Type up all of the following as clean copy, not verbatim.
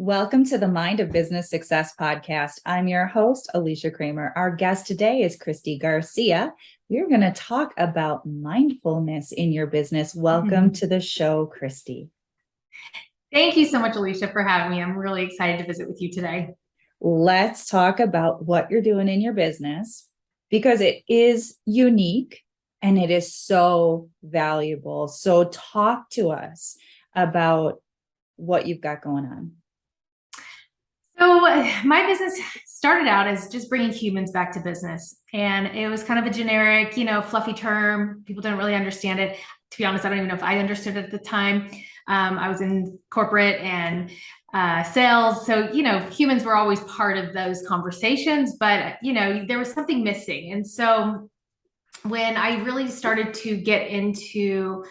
Welcome to the Mind of Business Success podcast. I'm your host, Alicia Cramer. Our guest today is Christie Garcia. We're going to talk about mindfulness in your business. Welcome to the show, Christie. Thank you so much, Alicia, for having me. I'm really excited to visit with you today. Let's talk about what you're doing in your business because it is unique and it is so valuable. So talk to us about what you've got going on. So my business started out as just bringing humans back to business. And it was kind of a generic, fluffy term. People didn't really understand it. To be honest, I don't even know if I understood it at the time. I was in corporate and sales. So, humans were always part of those conversations, but, there was something missing. And so when I really started to get into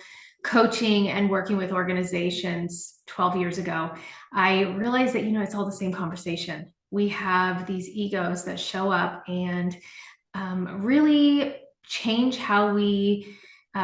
coaching and working with organizations 12 years ago, I realized that, it's all the same conversation. We have these egos that show up and really change how we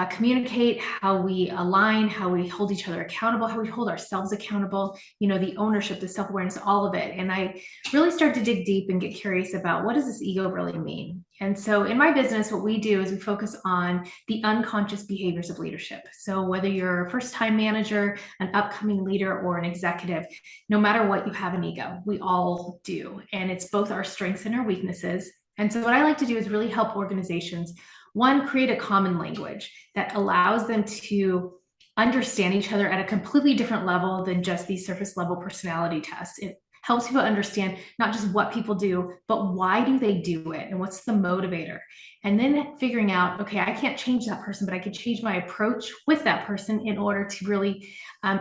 communicate, how we align, how we hold each other accountable, how we hold ourselves accountable, the ownership, the self-awareness, all of it. And I really started to dig deep and get curious about what does this ego really mean? And so in my business, what we do is we focus on the unconscious behaviors of leadership. So whether you're a first-time manager, an upcoming leader, or an executive, no matter what, you have an ego. We all do. And it's both our strengths and our weaknesses. And so what I like to do is really help organizations, one, create a common language that allows them to understand each other at a completely different level than just these surface level personality tests. It helps people understand not just what people do, but why do they do it and what's the motivator? And then figuring out, okay, I can't change that person, but I can change my approach with that person in order to really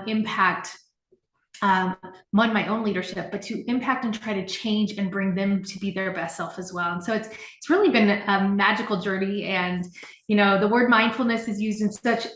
impact my own leadership, but to impact and try to change and bring them to be their best self as well. And so it's really been a magical journey. And, the word mindfulness is used in such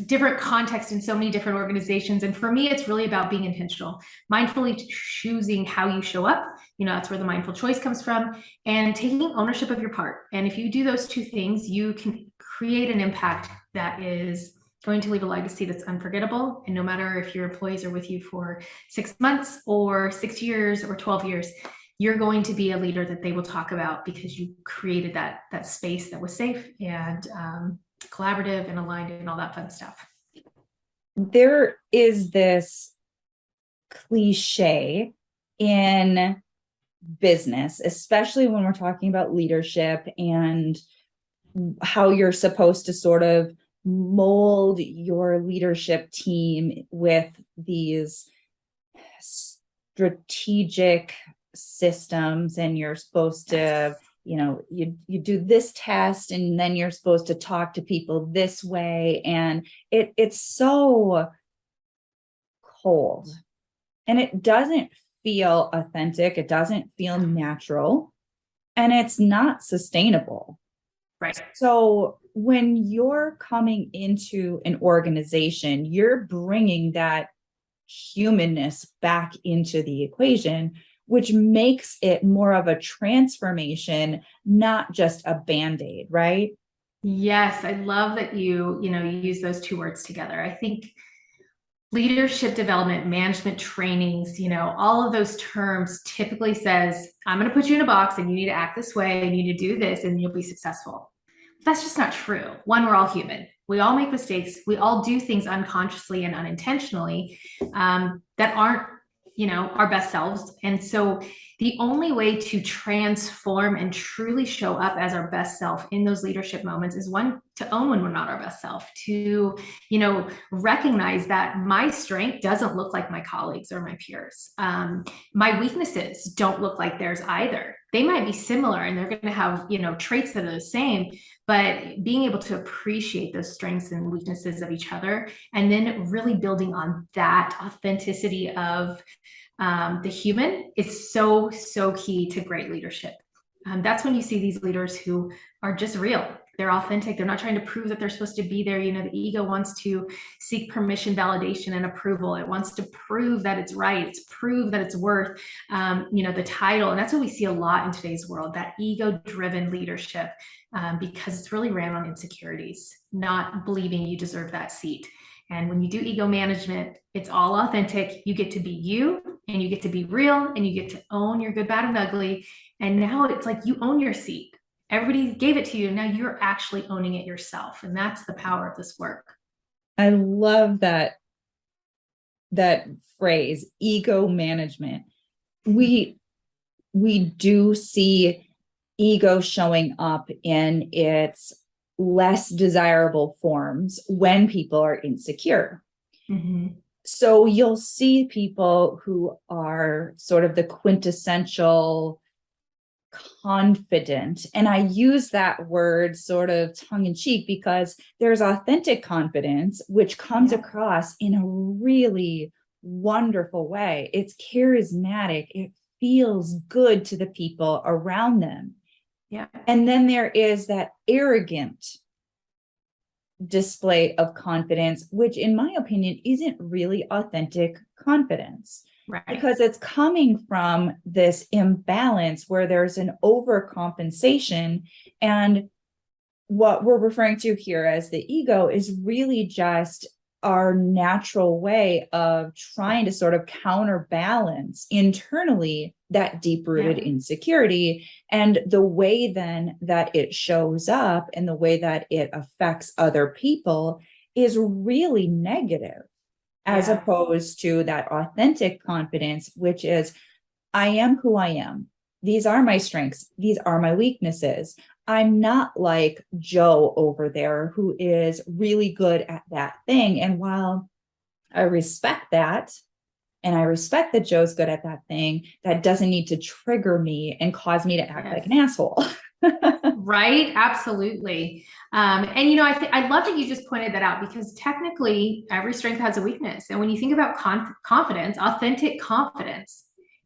different contexts in so many different organizations. And for me, it's really about being intentional, mindfully choosing how you show up. That's where the mindful choice comes from, and taking ownership of your part. And if you do those two things, you can create an impact that is going to leave a legacy that's unforgettable. And no matter if your employees are with you for 6 months or 6 years or 12 years, you're going to be a leader that they will talk about because you created that space that was safe and collaborative and aligned and all that fun stuff. There is this cliche in business, especially when we're talking about leadership and how you're supposed to sort of mold your leadership team with these strategic systems, and you're supposed to, you do this test and then you're supposed to talk to people this way, and it's so cold and it doesn't feel authentic, it doesn't feel natural, and it's not sustainable. Right. So when you're coming into an organization, you're bringing that humanness back into the equation, which makes it more of a transformation, not just a Band-Aid, right? Yes, I love that you use those two words together. I think leadership development, management trainings, all of those terms typically says, I'm going to put you in a box and you need to act this way, and you need to do this, and you'll be successful. That's just not true. One, we're all human. We all make mistakes. We all do things unconsciously and unintentionally that aren't, our best selves. And so the only way to transform and truly show up as our best self in those leadership moments is, one, to own when we're not our best self, to, recognize that my strength doesn't look like my colleagues or my peers. My weaknesses don't look like theirs either. They might be similar and they're going to have, traits that are the same, but being able to appreciate those strengths and weaknesses of each other, and then really building on that authenticity of the human is so, so key to great leadership. That's when you see these leaders who are just real. They're authentic. They're not trying to prove that they're supposed to be there. The ego wants to seek permission, validation, and approval. It wants to prove that it's right. It's prove that it's worth, the title. And that's what we see a lot in today's world, that ego-driven leadership, because it's really ran on insecurities, not believing you deserve that seat. And when you do ego management, it's all authentic. You get to be you. and you get to be real and you get to own your good, bad, and ugly. And now it's like you own your seat. Everybody gave it to you. Now you're actually owning it yourself. And that's the power of this work. I love that phrase, ego management. We do see ego showing up in its less desirable forms when people are insecure. Mm-hmm. So you'll see people who are sort of the quintessential confident. And I use that word sort of tongue in cheek because there's authentic confidence, which comes across in a really wonderful way. It's charismatic. It feels good to the people around them. Yeah. And then there is that arrogant display of confidence, which in my opinion isn't really authentic confidence. Right. Because it's coming from this imbalance where there's an overcompensation. And what we're referring to here as the ego is really just our natural way of trying to sort of counterbalance internally that deep-rooted insecurity. And the way then that it shows up and the way that it affects other people is really negative, as opposed to that authentic confidence, which is, I am who I am. These are my strengths. These are my weaknesses. I'm not like Joe over there who is really good at that thing. And while I respect that, and I respect that Joe's good at that thing, that doesn't need to trigger me and cause me to act like an asshole. Right. Absolutely. And you know, I love that you just pointed that out, because technically every strength has a weakness. And when you think about confidence, authentic confidence,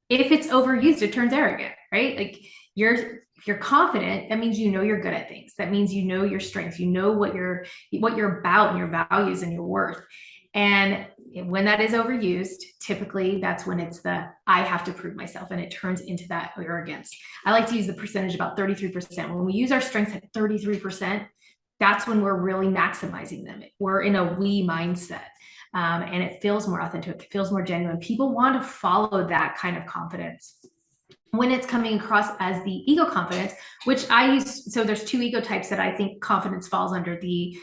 if it's overused, it turns arrogant, right? Like if you're confident, that means you know you're good at things. That means you know your strengths, you know what you're about and your values and your worth. And when that is overused, typically that's when it's the I have to prove myself, and it turns into that arrogance. I like to use the percentage about 33%. When we use our strengths at 33%, that's when we're really maximizing them. We're in a we mindset. And it feels more authentic, it feels more genuine. People want to follow that kind of confidence. When it's coming across as the ego confidence, which I use, so there's two ego types that I think confidence falls under: the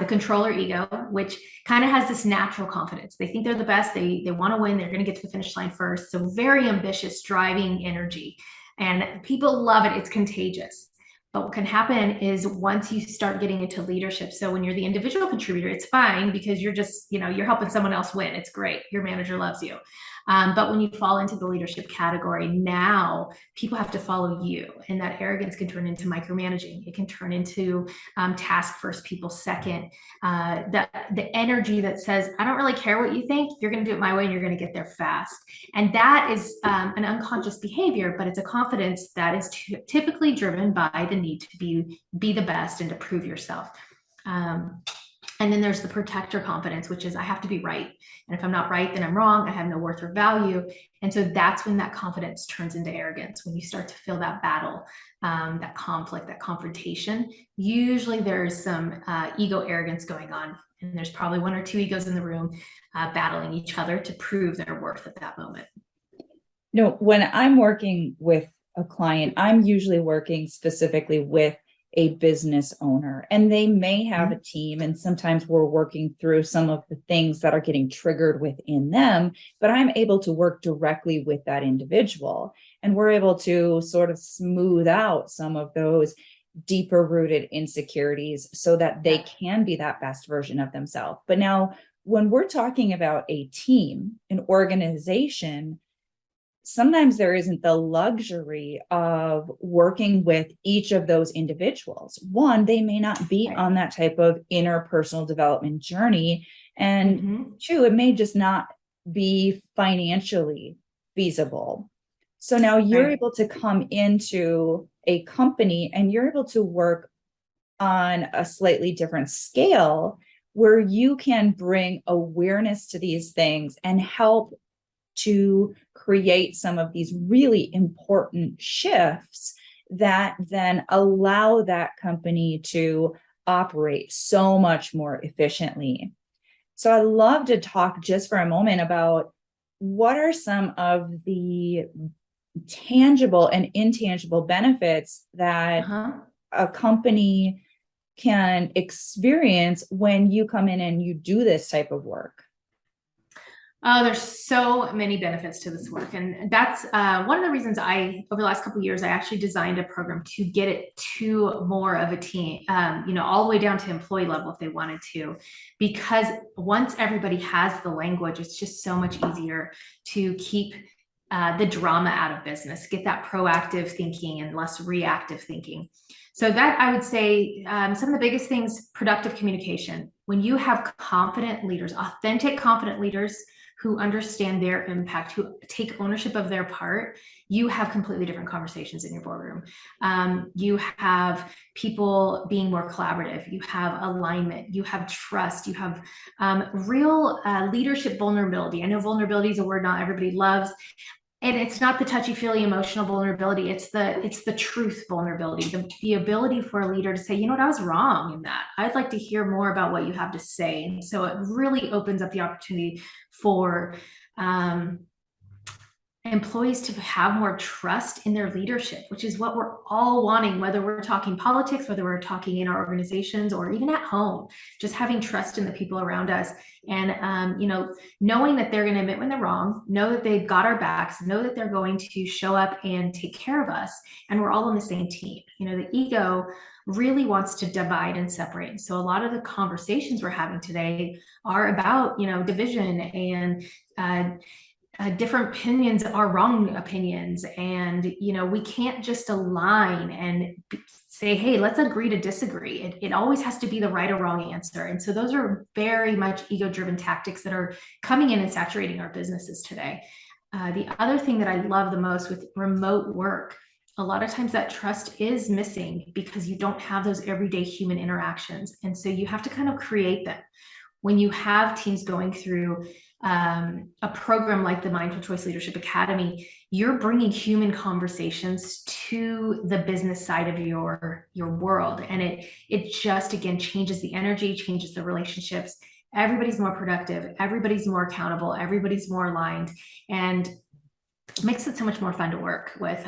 controller ego, which kind of has this natural confidence. They think they're the best. They want to win. They're going to get to the finish line first. So very ambitious, driving energy, and people love it. It's contagious. But what can happen is once you start getting into leadership, so when you're the individual contributor, it's fine because you're just, you're helping someone else win. It's great. Your manager loves you. But when you fall into the leadership category, now people have to follow you. And that arrogance can turn into micromanaging. It can turn into task first, people second. The energy that says, I don't really care what you think. You're going to do it my way and you're going to get there fast. And that is an unconscious behavior, but it's a confidence that is typically driven by the need to be the best and to prove yourself. And then there's the protector confidence, which is I have to be right. And if I'm not right, then I'm wrong. I have no worth or value. And so that's when that confidence turns into arrogance. When you start to feel that battle, that conflict, that confrontation, usually there's some ego arrogance going on. And there's probably one or two egos in the room battling each other to prove their worth at that moment. No, when I'm working with a client, I'm usually working specifically with a business owner, and they may have a team, and sometimes we're working through some of the things that are getting triggered within them, but I'm able to work directly with that individual, and we're able to sort of smooth out some of those deeper rooted insecurities so that they can be that best version of themselves. But now when we're talking about a team, an organization, sometimes there isn't the luxury of working with each of those individuals. One, they may not be on that type of interpersonal development journey. And two, it may just not be financially feasible. So now you're able to come into a company and you're able to work on a slightly different scale where you can bring awareness to these things and help to create some of these really important shifts that then allow that company to operate so much more efficiently. So I'd love to talk just for a moment about what are some of the tangible and intangible benefits that Uh-huh. a company can experience when you come in and you do this type of work? Oh, there's so many benefits to this work. And that's one of the reasons over the last couple of years, I actually designed a program to get it to more of a team, all the way down to employee level if they wanted to. Because once everybody has the language, it's just so much easier to keep the drama out of business, get that proactive thinking and less reactive thinking. So that I would say some of the biggest things, productive communication. When you have confident leaders, authentic, confident leaders who understand their impact, who take ownership of their part, you have completely different conversations in your boardroom. You have people being more collaborative, you have alignment, you have trust, you have real leadership vulnerability. I know vulnerability is a word not everybody loves. And it's not the touchy-feely emotional vulnerability. It's the truth vulnerability, the ability for a leader to say, you know what, I was wrong in that. I'd like to hear more about what you have to say. And so it really opens up the opportunity for employees to have more trust in their leadership, which is what we're all wanting, whether we're talking politics, whether we're talking in our organizations, or even at home. Just having trust in the people around us, and knowing that they're going to admit when they're wrong, know that they've got our backs, know that they're going to show up and take care of us, and we're all on the same team. The ego really wants to divide and separate. So a lot of the conversations we're having today are about division and different opinions are wrong opinions, and we can't just align and say, hey, let's agree to disagree. It always has to be the right or wrong answer. And so those are very much ego-driven tactics that are coming in and saturating our businesses today. The other thing that I love the most with remote work, a lot of times that trust is missing because you don't have those everyday human interactions, and so you have to kind of create them. When you have teams going through a program like the Mindful Choice Leadership Academy, you're bringing human conversations to the business side of your world, and it just, again, changes the energy, changes the relationships. Everybody's more productive, everybody's more accountable, everybody's more aligned, and makes it so much more fun to work with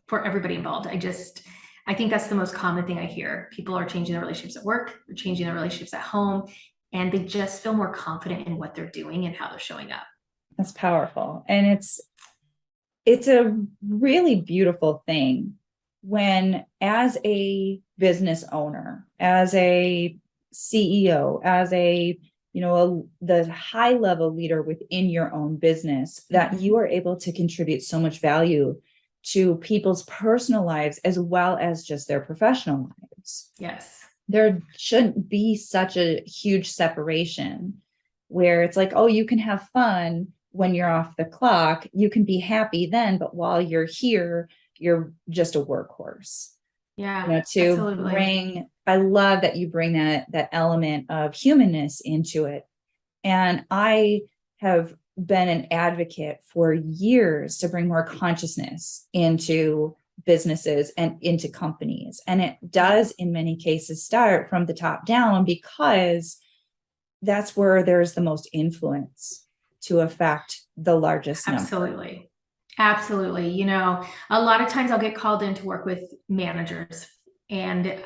for everybody involved. I think that's the most common thing I hear. People are changing their relationships at work, they're changing their relationships at home, and they just feel more confident in what they're doing and how they're showing up. That's powerful. And it's a really beautiful thing when, as a business owner, as a CEO, as the high level leader within your own business, that you are able to contribute so much value to people's personal lives as well as just their professional lives. Yes. There shouldn't be such a huge separation where it's like, oh, you can have fun when you're off the clock, you can be happy then, but while you're here, you're just a workhorse. Yeah, To absolutely. I love that you bring that element of humanness into it. And I have been an advocate for years to bring more consciousness into businesses and into companies. And it does, in many cases, start from the top down, because that's where there's the most influence to affect the largest number. Absolutely. Absolutely. A lot of times I'll get called in to work with managers and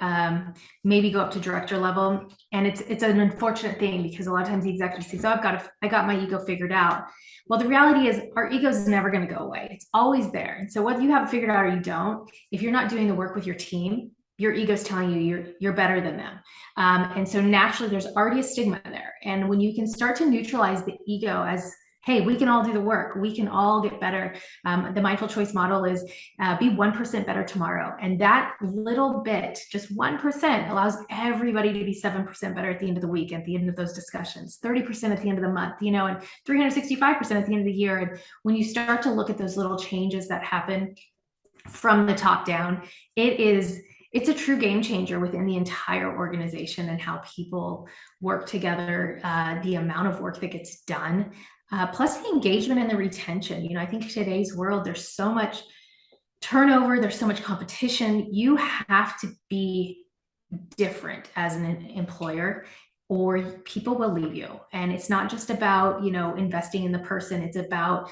maybe go up to director level. And it's an unfortunate thing because a lot of times the executive says, oh, I got my ego figured out. Well, the reality is our ego is never going to go away. It's always there. And so whether you have it figured out or you don't, if you're not doing the work with your team, your ego is telling you you're better than them. And so naturally there's already a stigma there. And when you can start to neutralize the ego as, hey, we can all do the work, we can all get better. The mindful choice model is be 1% better tomorrow. And that little bit, just 1%, allows everybody to be 7% better at the end of the week, at the end of those discussions, 30% at the end of the month, and 365% at the end of the year. And when you start to look at those little changes that happen from the top down, it's a true game changer within the entire organization and how people work together, the amount of work that gets done. Plus the engagement and the retention. I think today's world, there's so much turnover, there's so much competition. You have to be different as an employer, or people will leave you. And it's not just about, investing in the person. It's about,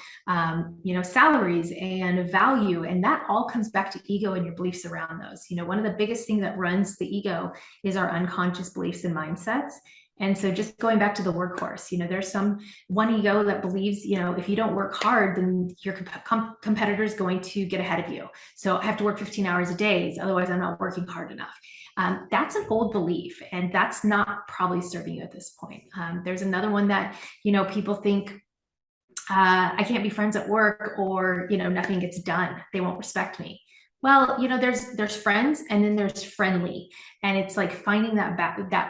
salaries and value. And that all comes back to ego and your beliefs around those. One of the biggest things that runs the ego is our unconscious beliefs and mindsets. And so just going back to the workhorse, there's one ego that believes, if you don't work hard, then your competitor is going to get ahead of you. So I have to work 15 hours a day, otherwise I'm not working hard enough. That's an old belief, and that's not probably serving you at this point. There's another one that, people think, I can't be friends at work, or, nothing gets done. They won't respect me. Well, there's friends, and then there's friendly, and it's like finding that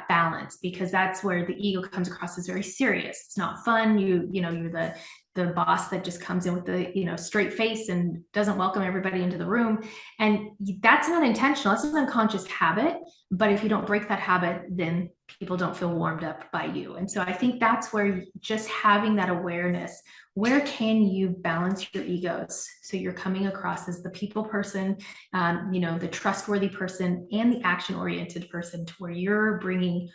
balance, because that's where the ego comes across as very serious. It's not fun. You're the boss that just comes in with the straight face and doesn't welcome everybody into the room, and that's not intentional. That's an unconscious habit. But if you don't break that habit, then people don't feel warmed up by you. And so I think that's where just having that awareness, where can you balance your egos so you're coming across as the people person, the trustworthy person, and the action oriented person, to where you're bringing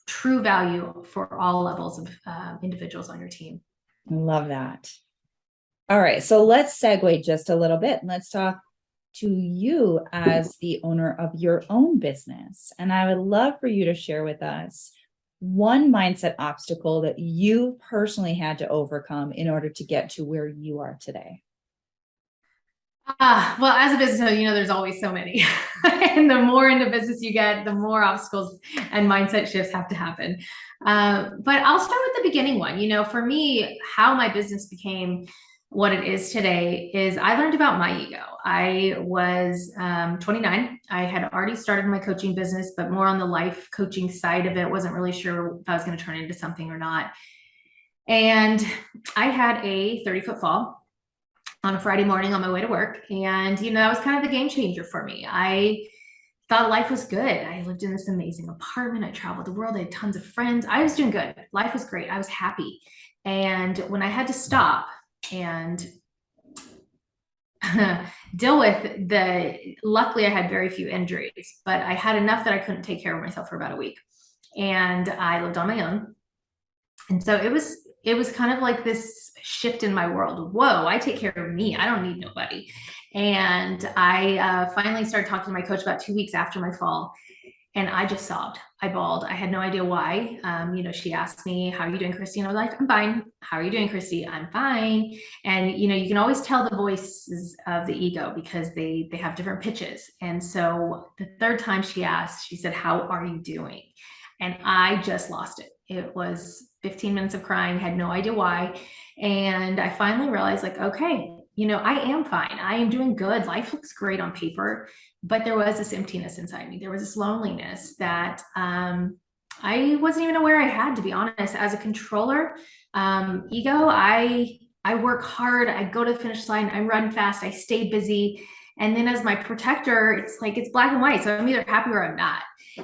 true value for all levels of individuals on your team. I love that. All right, so let's segue just a little bit, and let's talk to you as the owner of your own business. And I would love for you to share with us one mindset obstacle that you personally had to overcome in order to get to where you are today. Well, as a business owner, there's always so many. And the more into business you get, the more obstacles and mindset shifts have to happen. But I'll start with the beginning one. For me, how my business became what it is today is I learned about my ego. I was 29. I had already started my coaching business, but more on the life coaching side of it. Wasn't really sure if I was going to turn it into something or not. And I had a 30-foot fall on a Friday morning on my way to work. And, that was kind of the game changer for me. I thought life was good. I lived in this amazing apartment. I traveled the world. I had tons of friends. I was doing good. Life was great. I was happy. And when I had to stop and deal with luckily I had very few injuries, but I had enough that I couldn't take care of myself for about a week. And I lived on my own. And so it was kind of like this shift in my world. Whoa, I take care of me. I don't need nobody. And I finally started talking to my coach about 2 weeks after my fall. And I just sobbed. I bawled. I had no idea why. She asked me, "How are you doing, Christie?" And I was like, "I'm fine." "How are you doing, Christie?" "I'm fine." And, you can always tell the voices of the ego because they have different pitches. And so the third time she asked, she said, "How are you doing?" And I just lost it. It was 15 minutes of crying, had no idea why. And I finally realized, like, okay, I am fine. I am doing good. Life looks great on paper, but there was this emptiness inside me. There was this loneliness that I wasn't even aware I had, to be honest. As a controller, ego, I work hard. I go to the finish line. I run fast. I stay busy. And then as my protector, it's like, it's black and white. So I'm either happy or I'm not.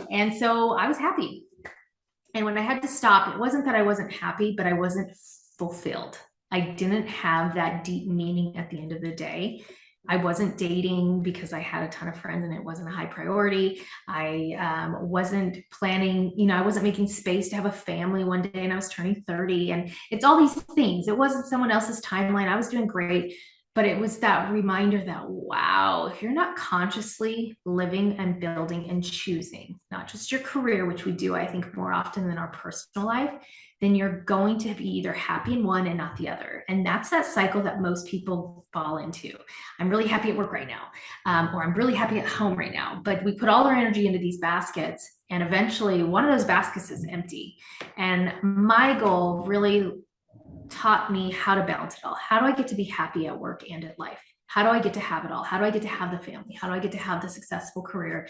And so I was happy. And when I had to stop, it wasn't that I wasn't happy, but I wasn't fulfilled. I didn't have that deep meaning at the end of the day. I wasn't dating because I had a ton of friends and it wasn't a high priority. I wasn't planning, I wasn't making space to have a family one day, and I was turning 30. And it's all these things. It wasn't someone else's timeline. I was doing great. But it was that reminder that, wow, if you're not consciously living and building and choosing, not just your career, which we do, I think, more often than our personal life, then you're going to be either happy in one and not the other. And that's that cycle that most people fall into. I'm really happy at work right now, or I'm really happy at home right now. But we put all our energy into these baskets, and eventually one of those baskets is empty. And my goal really taught me how to balance it all. How do I get to be happy at work and at life? How do I get to have it all? How do I get to have the family? How do I get to have the successful career?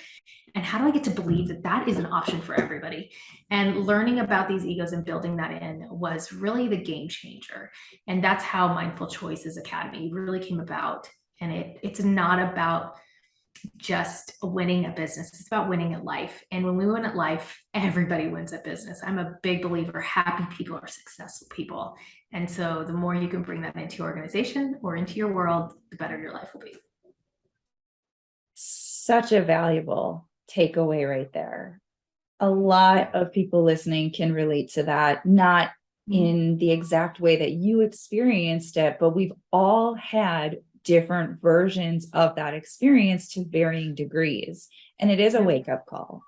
And how do I get to believe that that is an option for everybody? And learning about these egos and building that in was really the game changer. And that's how Mindful Choices Academy really came about. And it's not about just winning at business. It's about winning at life. And when we win at life, everybody wins at business. I'm a big believer. Happy people are successful people. And so the more you can bring that into your organization or into your world, the better your life will be. Such a valuable takeaway right there. a lot of people listening can relate to that, not in the exact way that you experienced it, but we've all had different versions of that experience to varying degrees. And it is a wake-up call.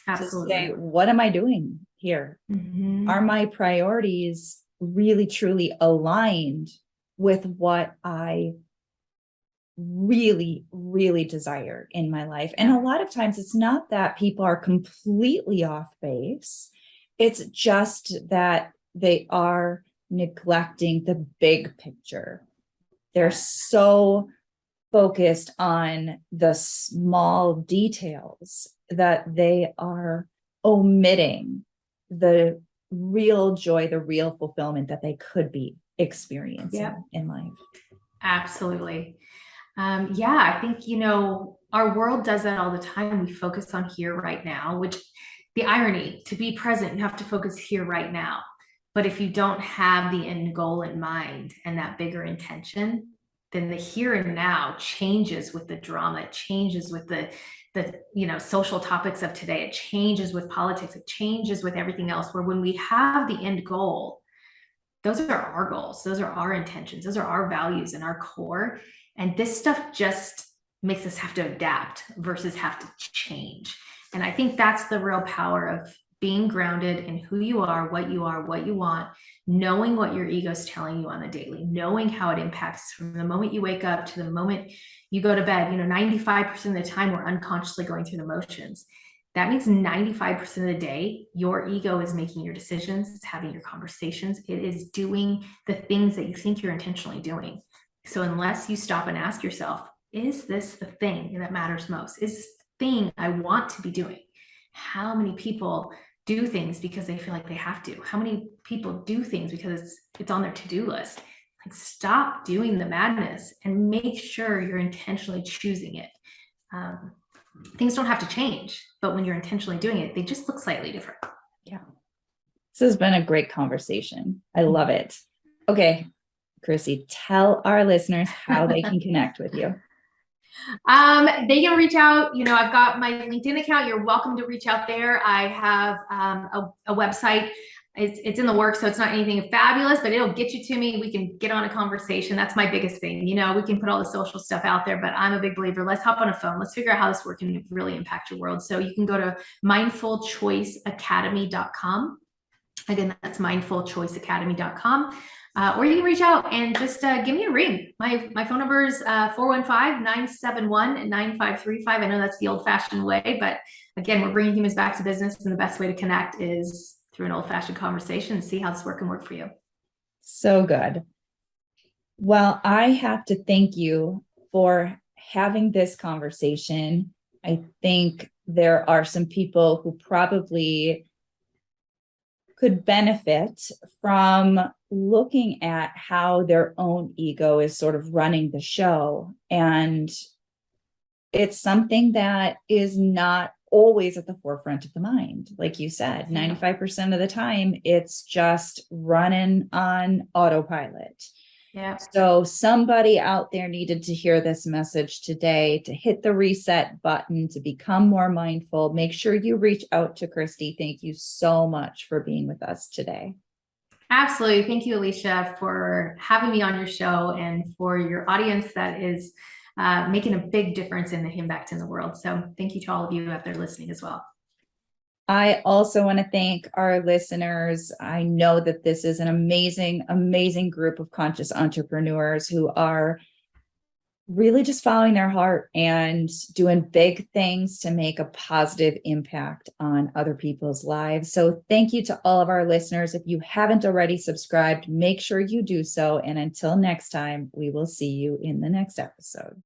Absolutely. To say, what am I doing here? Are my priorities really truly aligned with what I really, really desire in my life? And a lot of times it's not that people are completely off base. It's just that they are neglecting the big picture. They're so focused on the small details that they are omitting the real joy, the real fulfillment that they could be experiencing in life. Absolutely. I think, our world does that all the time. We focus on here right now, which the irony, to be present, you have to focus here right now. But if you don't have the end goal in mind and that bigger intention, then the here and now changes with the drama. It changes with the social topics of today. It changes with politics. It changes with everything else. Where when we have the end goal, those are our goals. Those are our intentions. Those are our values and our core. And this stuff just makes us have to adapt versus have to change. And I think that's the real power of being grounded in who you are, what you want, knowing what your ego is telling you on the daily, knowing how it impacts from the moment you wake up to the moment you go to bed. 95% of the time we're unconsciously going through the motions. That means 95% of the day, your ego is making your decisions, it's having your conversations, it is doing the things that you think you're intentionally doing. So unless you stop and ask yourself, is this the thing that matters most? Is this the thing I want to be doing? How many people do things because they feel like they have to? How many people do things because it's on their to-do list? Like, stop doing the madness and make sure you're intentionally choosing it. Things don't have to change, but when you're intentionally doing it, they just look slightly different. Yeah. This has been a great conversation. I love it. Okay, Chrissy, tell our listeners how they can connect with you. They can reach out. I've got my LinkedIn account. You're welcome to reach out there. I have a website. It's in the works, so it's not anything fabulous, but it'll get you to me. We can get on a conversation. That's my biggest thing. We can put all the social stuff out there, but I'm a big believer. Let's hop on a phone. Let's figure out how this work can really impact your world. So you can go to mindfulchoiceacademy.com. Again, that's mindfulchoiceacademy.com. Or you can reach out and just give me a ring. My phone number is 415-971-9535. I know that's the old-fashioned way, but again, we're bringing humans back to business, and the best way to connect is through an old-fashioned conversation and see how this work can work for you. So good. Well, I have to thank you for having this conversation. I think there are some people who probably could benefit from looking at how their own ego is sort of running the show. And it's something that is not always at the forefront of the mind. Like you said, 95% of the time, it's just running on autopilot. Yeah. So somebody out there needed to hear this message today, to hit the reset button, to become more mindful. Make sure you reach out to Christie. Thank you so much for being with us today. Absolutely. Thank you, Alicia, for having me on your show and for your audience that is making a big difference in the impact in the world. So thank you to all of you out there listening as well. I also want to thank our listeners. I know that this is an amazing, amazing group of conscious entrepreneurs who are really just following their heart and doing big things to make a positive impact on other people's lives. So thank you to all of our listeners. If you haven't already subscribed, make sure you do so. And until next time, we will see you in the next episode.